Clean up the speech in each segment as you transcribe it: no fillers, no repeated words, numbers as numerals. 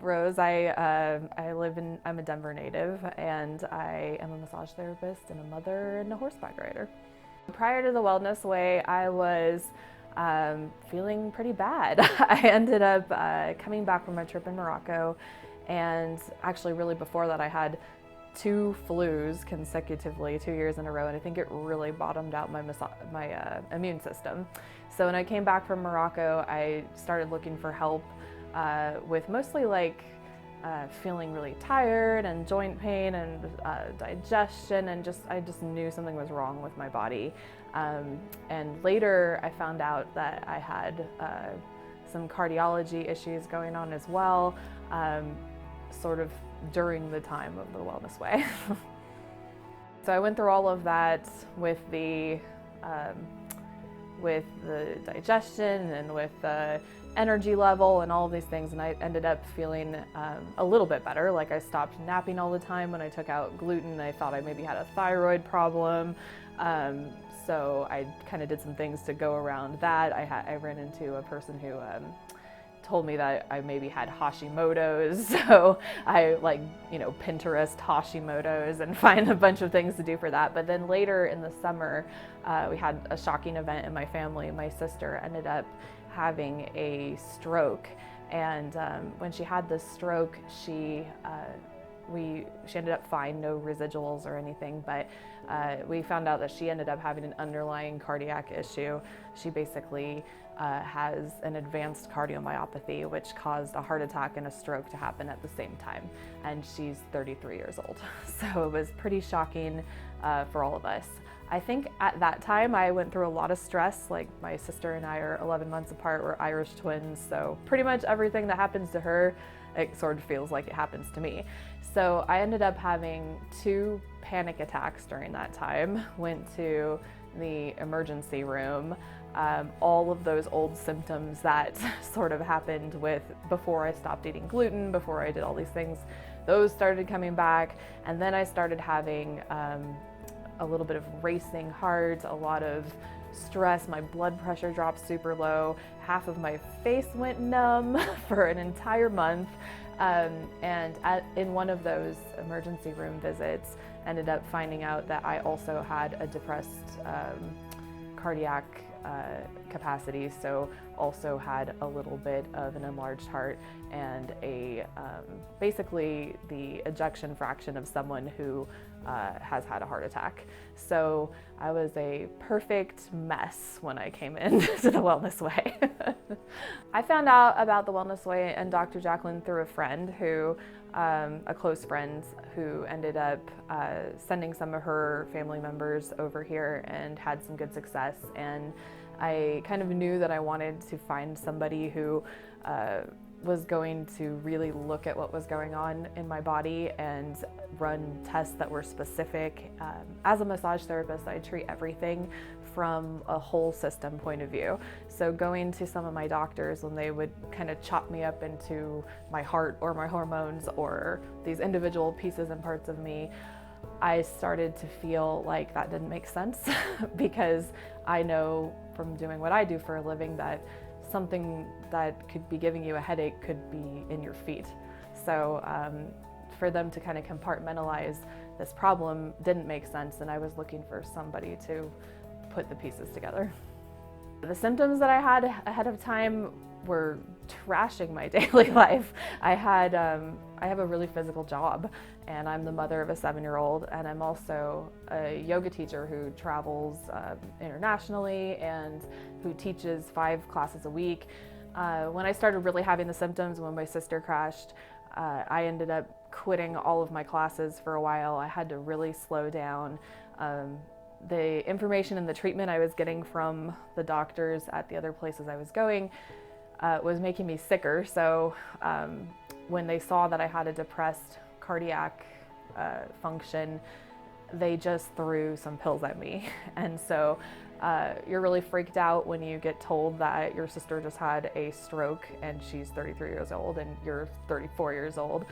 Rose. I'm a Denver native, and I am a massage therapist and a mother and a horseback rider. Prior to the Wellness Way, I was feeling pretty bad. I ended up coming back from a trip in Morocco, and actually really before that I had 2 flus consecutively 2 years in a row, and I think it really bottomed out my immune system. So when I came back from Morocco, I started looking for help with mostly feeling really tired and joint pain and digestion, and I just knew something was wrong with my body. And later I found out that I had some cardiology issues going on as well, sort of during the time of the Wellness Way. So I went through all of that with the digestion and with the energy level and all of these things, and I ended up feeling a little bit better. Like, I stopped napping all the time. When I took out gluten, I thought I maybe had a thyroid problem. So I kind of did some things to go around that. I ran into a person who told me that I maybe had Hashimoto's, so I Pinterest Hashimoto's and find a bunch of things to do for that. But then later in the summer, we had a shocking event in my family. My sister ended up having a stroke, and when she had this stroke, she ended up fine, no residuals or anything, but we found out that she ended up having an underlying cardiac issue. She basically has an advanced cardiomyopathy, which caused a heart attack and a stroke to happen at the same time, and she's 33 years old. So it was pretty shocking for all of us. I think at that time I went through a lot of stress. Like, my sister and I are 11 months apart. We're Irish twins, so pretty much everything that happens to her, it sort of feels like it happens to me. So I ended up having 2 panic attacks during that time. Went to the emergency room. All of those old symptoms that sort of happened before I stopped eating gluten, before I did all these things, those started coming back. And then I started having a little bit of racing heart, a lot of stress. My blood pressure dropped super low. Half of my face went numb for an entire month. In one of those emergency room visits, ended up finding out that I also had a depressed cardiac capacity, so also had a little bit of an enlarged heart and basically the ejection fraction of someone who has had a heart attack. So I was a perfect mess when I came into the Wellness Way. I found out about the Wellness Way and Dr. Jacqueline through a friend a close friend who ended up sending some of her family members over here and had some good success. And I kind of knew that I wanted to find somebody who was going to really look at what was going on in my body and run tests that were specific. As a massage therapist, I treat everything from a whole system point of view. So going to some of my doctors, when they would kind of chop me up into my heart or my hormones or these individual pieces and parts of me, I started to feel like that didn't make sense because I know from doing what I do for a living that something that could be giving you a headache could be in your feet. So for them to kind of compartmentalize this problem didn't make sense, and I was looking for somebody to put the pieces together. The symptoms that I had ahead of time were trashing my daily life. I have a really physical job, and I'm the mother of a 7-year-old, and I'm also a yoga teacher who travels internationally and who teaches 5 classes a week. When I started really having the symptoms, when my sister crashed, I ended up quitting all of my classes for a while. I had to really slow down. The information and the treatment I was getting from the doctors at the other places I was going was making me sicker. So when they saw that I had a depressed cardiac function, they just threw some pills at me. And so you're really freaked out when you get told that your sister just had a stroke and she's 33 years old and you're 34 years old.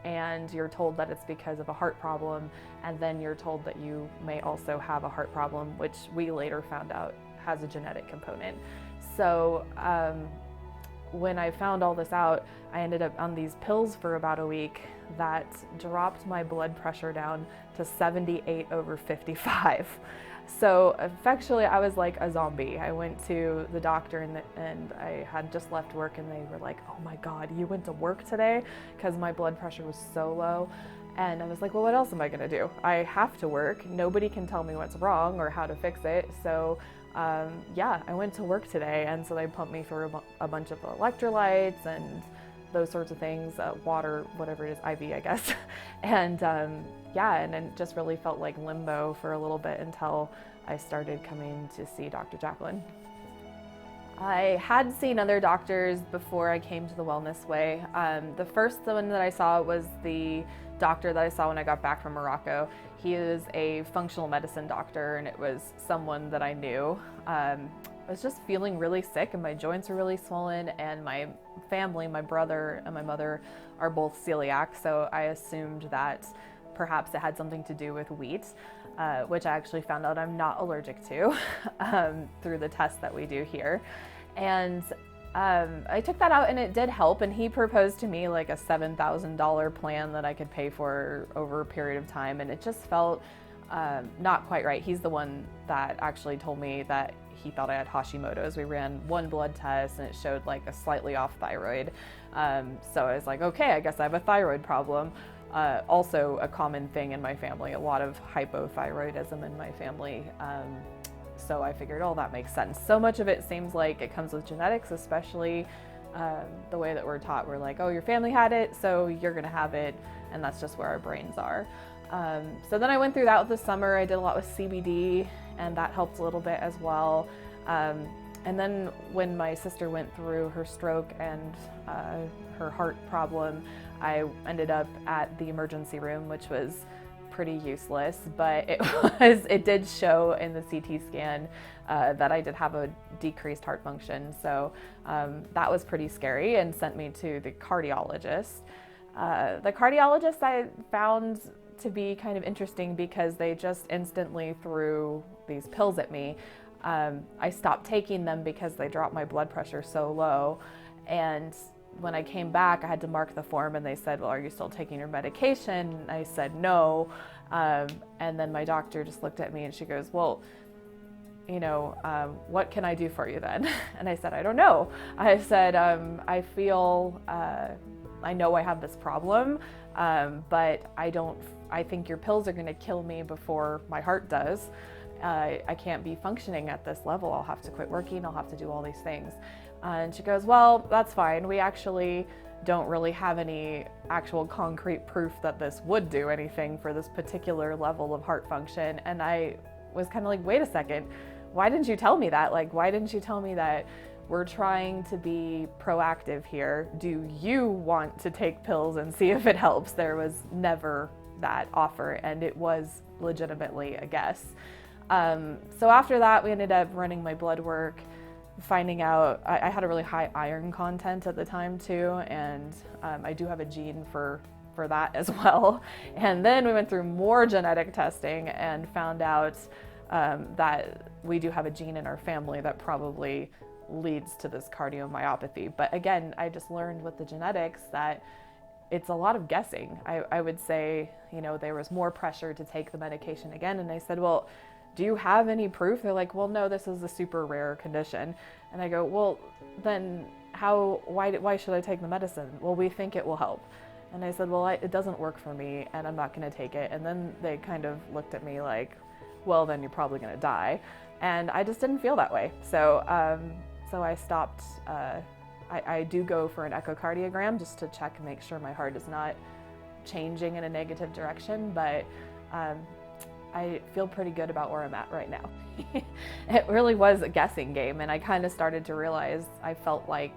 And you're told that it's because of a heart problem, and then you're told that you may also have a heart problem, which we later found out has a genetic component. So when I found all this out, I ended up on these pills for about a week that dropped my blood pressure down to 78/55. So effectually, I was like a zombie. I went to the doctor and I had just left work, and they were like, "Oh my God, you went to work today?" Because my blood pressure was so low. And I was like, well, what else am I gonna do? I have to work. Nobody can tell me what's wrong or how to fix it. So yeah, I went to work today, and so they pumped me through a bunch of electrolytes and those sorts of things, water, whatever it is, IV, I guess. And yeah, and it just really felt like limbo for a little bit until I started coming to see Dr. Jacqueline. I had seen other doctors before I came to the Wellness Way. The first one that I saw was the doctor that I saw when I got back from Morocco. He is a functional medicine doctor, and it was someone that I knew. I was just feeling really sick, and my joints were really swollen, and my family, my brother and my mother, are both celiac, so I assumed that perhaps it had something to do with wheat, which I actually found out I'm not allergic to through the test that we do here. And I took that out, and it did help, and he proposed to me like a $7,000 plan that I could pay for over a period of time, and it just felt not quite right. He's the one that actually told me that he thought I had Hashimoto's. We ran one blood test, and it showed like a slightly off thyroid. So I was like, okay, I guess I have a thyroid problem. Also a common thing in my family, a lot of hypothyroidism in my family. So I figured, oh, that makes sense. So much of it seems like it comes with genetics, especially the way that we're taught. We're like, oh, your family had it, so you're gonna have it, and that's just where our brains are. So then I went through that with the summer. I did a lot with CBD, and that helped a little bit as well. And then when my sister went through her stroke and her heart problem, I ended up at the emergency room, which was pretty useless, but it did show in the CT scan that I did have a decreased heart function. So that was pretty scary, and sent me to the cardiologist. The cardiologist I found to be kind of interesting because they just instantly threw these pills at me. I stopped taking them because they dropped my blood pressure so low, and when I came back, I had to mark the form, and they said, well, are you still taking your medication? And I said no. And then my doctor just looked at me, and she goes, well, you know, what can I do for you then? And I said, I don't know. I said, I feel, I know I have this problem, but I think your pills are gonna kill me before my heart does. I can't be functioning at this level. I'll have to quit working. I'll have to do all these things. And she goes, well, that's fine. We actually don't really have any actual concrete proof that this would do anything for this particular level of heart function. And I was kind of like, wait a second, why didn't you tell me that? Like, why didn't you tell me that we're trying to be proactive here? Do you want to take pills and see if it helps? There was never that offer, and it was legitimately a guess. So after that, we ended up running my blood work, finding out I had a really high iron content at the time too, and I do have a gene for that as well. And then we went through more genetic testing and found out that we do have a gene in our family that probably leads to this cardiomyopathy. But again, I just learned with the genetics that it's a lot of guessing. I would say, you know, there was more pressure to take the medication again, and I said, well, do you have any proof? They're like, well, no, this is a super rare condition. And I go, well, then why should I take the medicine? Well, we think it will help. And I said, well, it doesn't work for me, and I'm not gonna take it. And then they kind of looked at me like, well, then you're probably gonna die. And I just didn't feel that way. So I stopped. I do go for an echocardiogram just to check and make sure my heart is not changing in a negative direction, but I feel pretty good about where I'm at right now. It really was a guessing game, and I kind of started to realize I felt like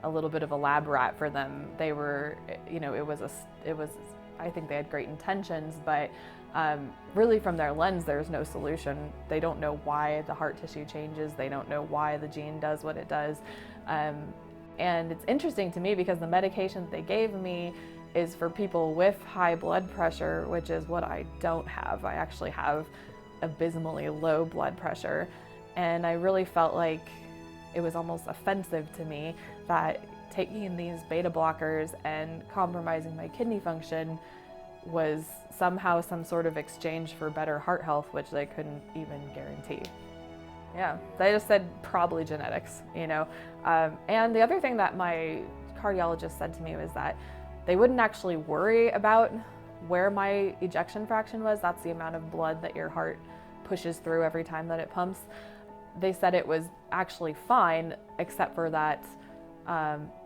a little bit of a lab rat for them. They were, you know, it was, I think they had great intentions, but really from their lens, there's no solution. They don't know why the heart tissue changes. They don't know why the gene does what it does. And it's interesting to me because the medication that they gave me is for people with high blood pressure, which is what I don't have. I actually have abysmally low blood pressure. And I really felt like it was almost offensive to me that taking these beta blockers and compromising my kidney function was somehow some sort of exchange for better heart health, which they couldn't even guarantee. Yeah, they just said probably genetics, you know. And the other thing that my cardiologist said to me was that they wouldn't actually worry about where my ejection fraction was. That's the amount of blood that your heart pushes through every time that it pumps. They said it was actually fine, except for that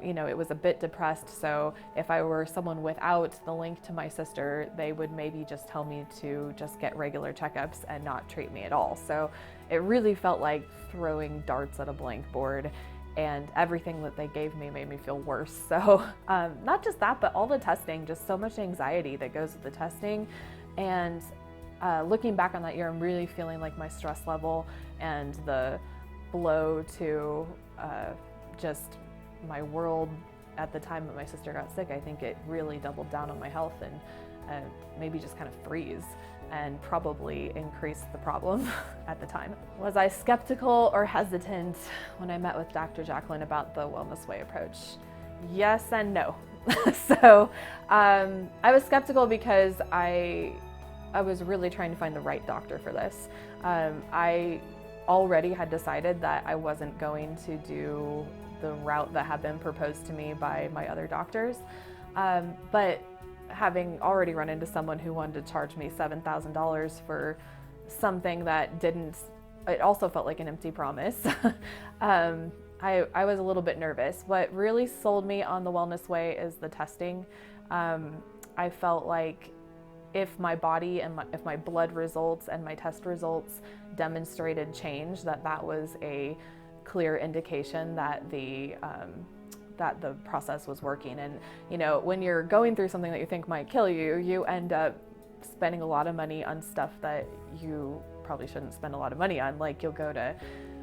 you know, it was a bit depressed. So if I were someone without the link to my sister, they would maybe just tell me to just get regular checkups and not treat me at all. So it really felt like throwing darts at a blank board, and everything that they gave me made me feel worse. So not just that, but all the testing, just so much anxiety that goes with the testing. And looking back on that year, I'm really feeling like my stress level and the blow to just my world at the time that my sister got sick, I think it really doubled down on my health and maybe just kind of freeze and probably increased the problem at the time. Was I skeptical or hesitant when I met with Dr. Jacqueline about the Wellness Way approach? Yes and no. So I was skeptical because I was really trying to find the right doctor for this. I already had decided that I wasn't going to do the route that had been proposed to me by my other doctors. But having already run into someone who wanted to charge me $7,000 for something that didn't, it also felt like an empty promise. I was a little bit nervous. What really sold me on the Wellness Way is the testing. I felt like if my body and if my blood results and my test results demonstrated change, that was a clear indication that the process was working. And you know, when you're going through something that you think might kill you, you end up spending a lot of money on stuff that you probably shouldn't spend a lot of money on. Like you'll go to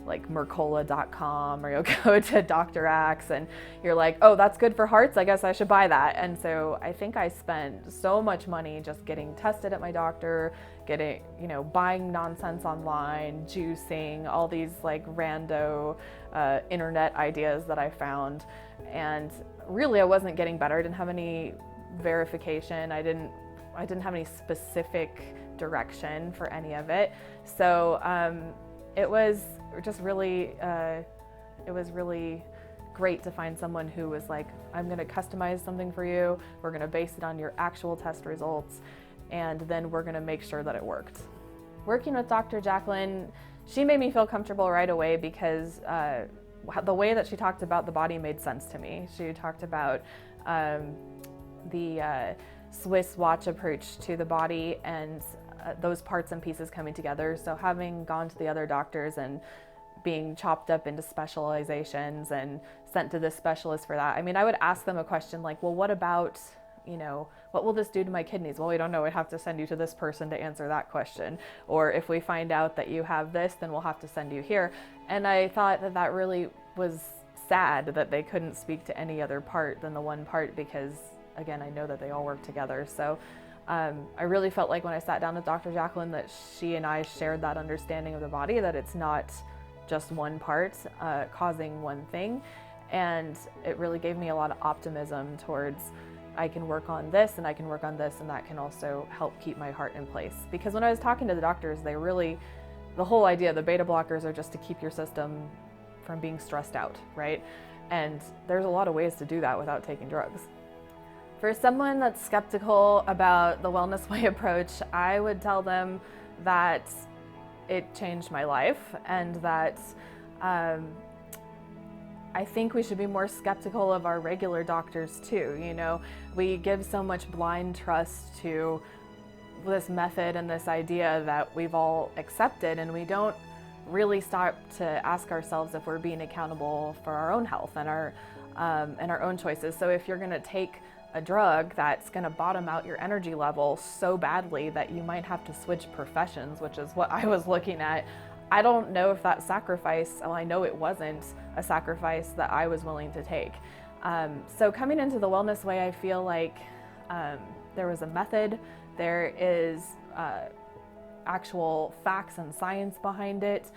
like Mercola.com or you'll go to Dr. Axe and you're like, oh, that's good for hearts, I guess I should buy that. And so I think I spent so much money just getting tested at my doctor, getting, you know, buying nonsense online, juicing, all these like rando internet ideas that I found. And really I wasn't getting better. I didn't have any verification. I didn't have any specific direction for any of it. So it was just really, it was really great to find someone who was like, I'm going to customize something for you. We're going to base it on your actual test results, and then we're going to make sure that it worked. Working with Dr. Jacqueline, she made me feel comfortable right away because the way that she talked about the body made sense to me. She talked about the Swiss watch approach to the body and those parts and pieces coming together. So having gone to the other doctors and being chopped up into specializations and sent to this specialist for that. I mean, I would ask them a question like, well, what about, you know, what will this do to my kidneys? Well, we don't know. We have to send you to this person to answer that question. Or if we find out that you have this, then we'll have to send you here. And I thought that that really was sad that they couldn't speak to any other part than the one part, because again, I know that they all work together. So I really felt like when I sat down with Dr. Jacqueline that she and I shared that understanding of the body, that it's not just one part causing one thing. And it really gave me a lot of optimism towards, I can work on this and I can work on this, and that can also help keep my heart in place. Because when I was talking to the doctors, they really, the whole idea, the beta blockers are just to keep your system from being stressed out, right? And there's a lot of ways to do that without taking drugs. For someone that's skeptical about the Wellness Way approach, I would tell them that it changed my life, and that I think we should be more skeptical of our regular doctors too. You know, we give so much blind trust to this method and this idea that we've all accepted, and we don't really stop to ask ourselves if we're being accountable for our own health and our own choices. So if you're going to take a drug that's going to bottom out your energy level so badly that you might have to switch professions, which is what I was looking at, I don't know if that sacrifice, well, I know it wasn't a sacrifice that I was willing to take. So coming into the Wellness Way, I feel like there was a method. There is, actual facts and science behind it.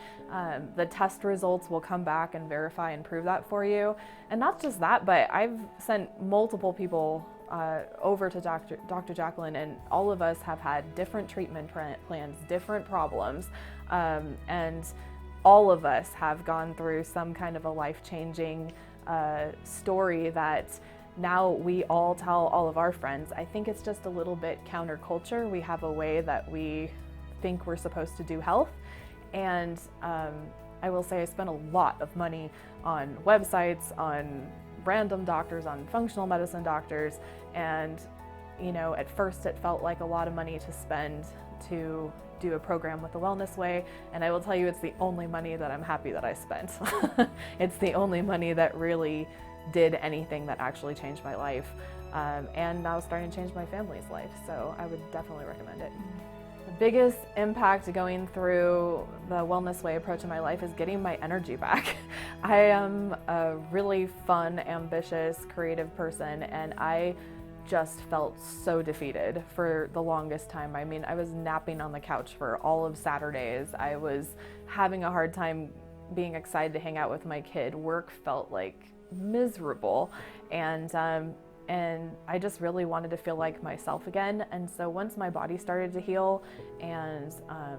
The test results will come back and verify and prove that for you. And not just that, but I've sent multiple people over to Dr. Jacqueline, and all of us have had different treatment plans, different problems, and all of us have gone through some kind of a life-changing story that now we all tell all of our friends. I think it's just a little bit counterculture. We have a way that we think we're supposed to do health, and I will say I spent a lot of money on websites, on random doctors, on functional medicine doctors, and at first it felt like a lot of money to spend to do a program with the Wellness Way, and I will tell you it's the only money that I'm happy that I spent. It's the only money that really did anything that actually changed my life, and now starting to change my family's life, so I would definitely recommend it. The biggest impact going through the Wellness Way approach in my life is getting my energy back. I am a really fun, ambitious, creative person, and I just felt so defeated for the longest time. I mean, I was napping on the couch for all of Saturdays. I was having a hard time being excited to hang out with my kid. Work felt like miserable, and I just really wanted to feel like myself again. And so once my body started to heal, and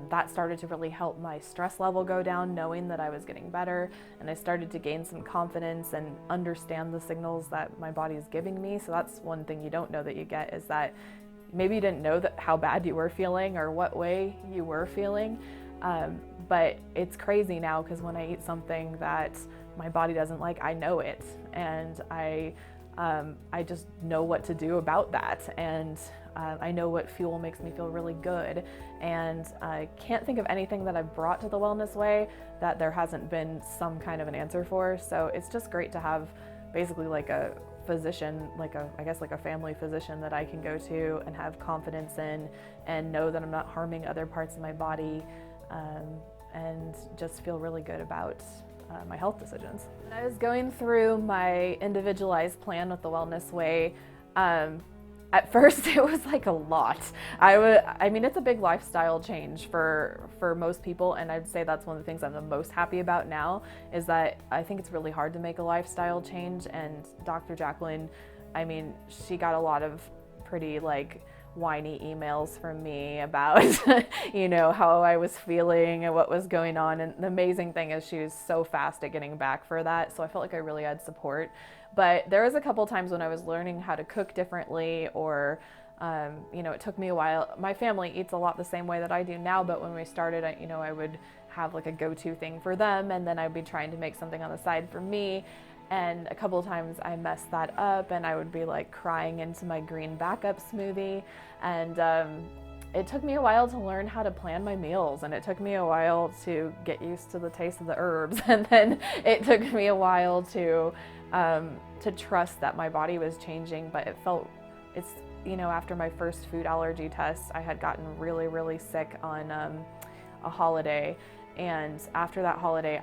that started to really help my stress level go down, knowing that I was getting better, and I started to gain some confidence and understand the signals that my body is giving me. So that's one thing you don't know that you get, is that maybe you didn't know that how bad you were feeling or what way you were feeling. But it's crazy now, because when I eat something that my body doesn't like, I know it, and I just know what to do about that, and I know what fuel makes me feel really good, and I can't think of anything that I've brought to the Wellness Way that there hasn't been some kind of an answer for. So it's just great to have basically like a physician, I guess like a family physician that I can go to and have confidence in, and know that I'm not harming other parts of my body, and just feel really good about my health decisions. When I was going through my individualized plan with the Wellness Way, at first it was like a lot. I mean, it's a big lifestyle change for most people, and I'd say that's one of the things I'm the most happy about now, is that I think it's really hard to make a lifestyle change. And Dr. Jacqueline, I mean, she got a lot of pretty whiny emails from me about how I was feeling and what was going on, and the amazing thing is she was so fast at getting back for that, so I felt like I really had support. But there was a couple times when I was learning how to cook differently, or it took me a while. My family eats a lot the same way that I do now, but when we started, I would have like a go-to thing for them, and then I'd be trying to make something on the side for me. And a couple of times I messed that up, and I would be crying into my green backup smoothie. And it took me a while to learn how to plan my meals, and it took me a while to get used to the taste of the herbs. And then it took me a while to trust that my body was changing. But after my first food allergy test, I had gotten really, really sick on a holiday. And after that holiday,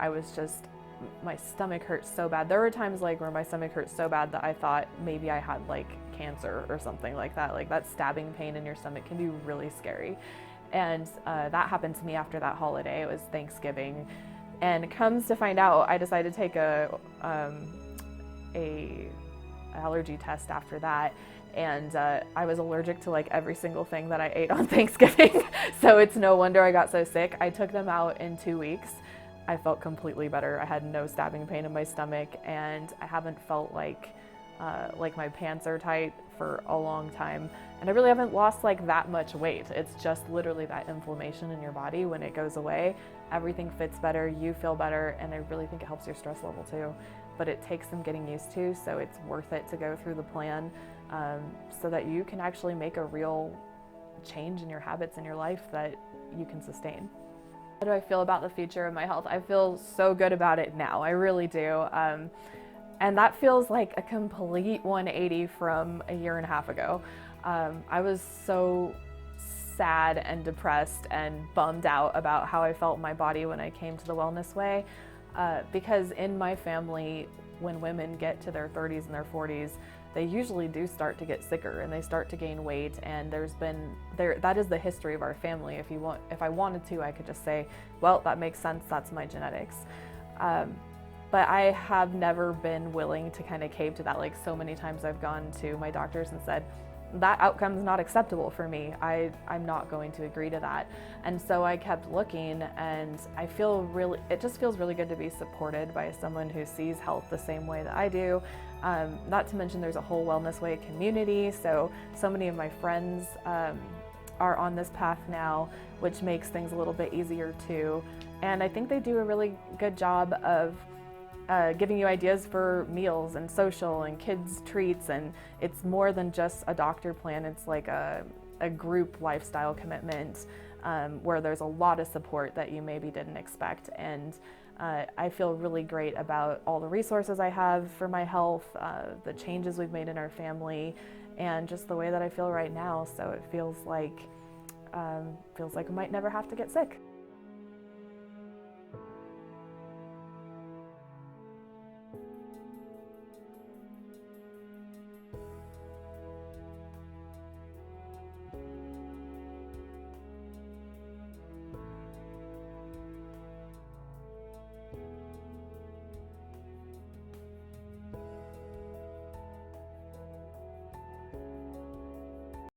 my stomach hurt so bad. There were times where my stomach hurt so bad that I thought maybe I had cancer or something like that. That stabbing pain in your stomach can be really scary. And that happened to me after that holiday. It was Thanksgiving. And comes to find out, I decided to take a allergy test after that. And I was allergic to every single thing that I ate on Thanksgiving. So it's no wonder I got so sick. I took them out in 2 weeks. I felt completely better. I had no stabbing pain in my stomach, and I haven't felt like my pants are tight for a long time. And I really haven't lost that much weight. It's just literally that inflammation in your body. When it goes away, everything fits better, you feel better, and I really think it helps your stress level too. But it takes some getting used to, so it's worth it to go through the plan, so that you can actually make a real change in your habits in your life that you can sustain. How do I feel about the future of my health? I feel so good about it now. I really do. And that feels like a complete 180 from a year and a half ago. I was so sad and depressed and bummed out about how I felt in my body when I came to the Wellness Way, because in my family, when women get to their 30s and their 40s, they usually do start to get sicker and they start to gain weight. And that is the history of our family. If I wanted to, I could just say, well, that makes sense, that's my genetics. But I have never been willing to kind of cave to that. Like, so many times I've gone to my doctors and said, that outcome is not acceptable for me. I'm not going to agree to that. And so I kept looking, and it just feels really good to be supported by someone who sees health the same way that I do. Not to mention there's a whole Wellness Way community. So many of my friends are on this path now, which makes things a little bit easier too. And I think they do a really good job of giving you ideas for meals and social and kids treats, and it's more than just a doctor plan. It's like a group lifestyle commitment where there's a lot of support that you maybe didn't expect. And I feel really great about all the resources I have for my health, the changes we've made in our family, and just the way that I feel right now. So it feels like I might never have to get sick.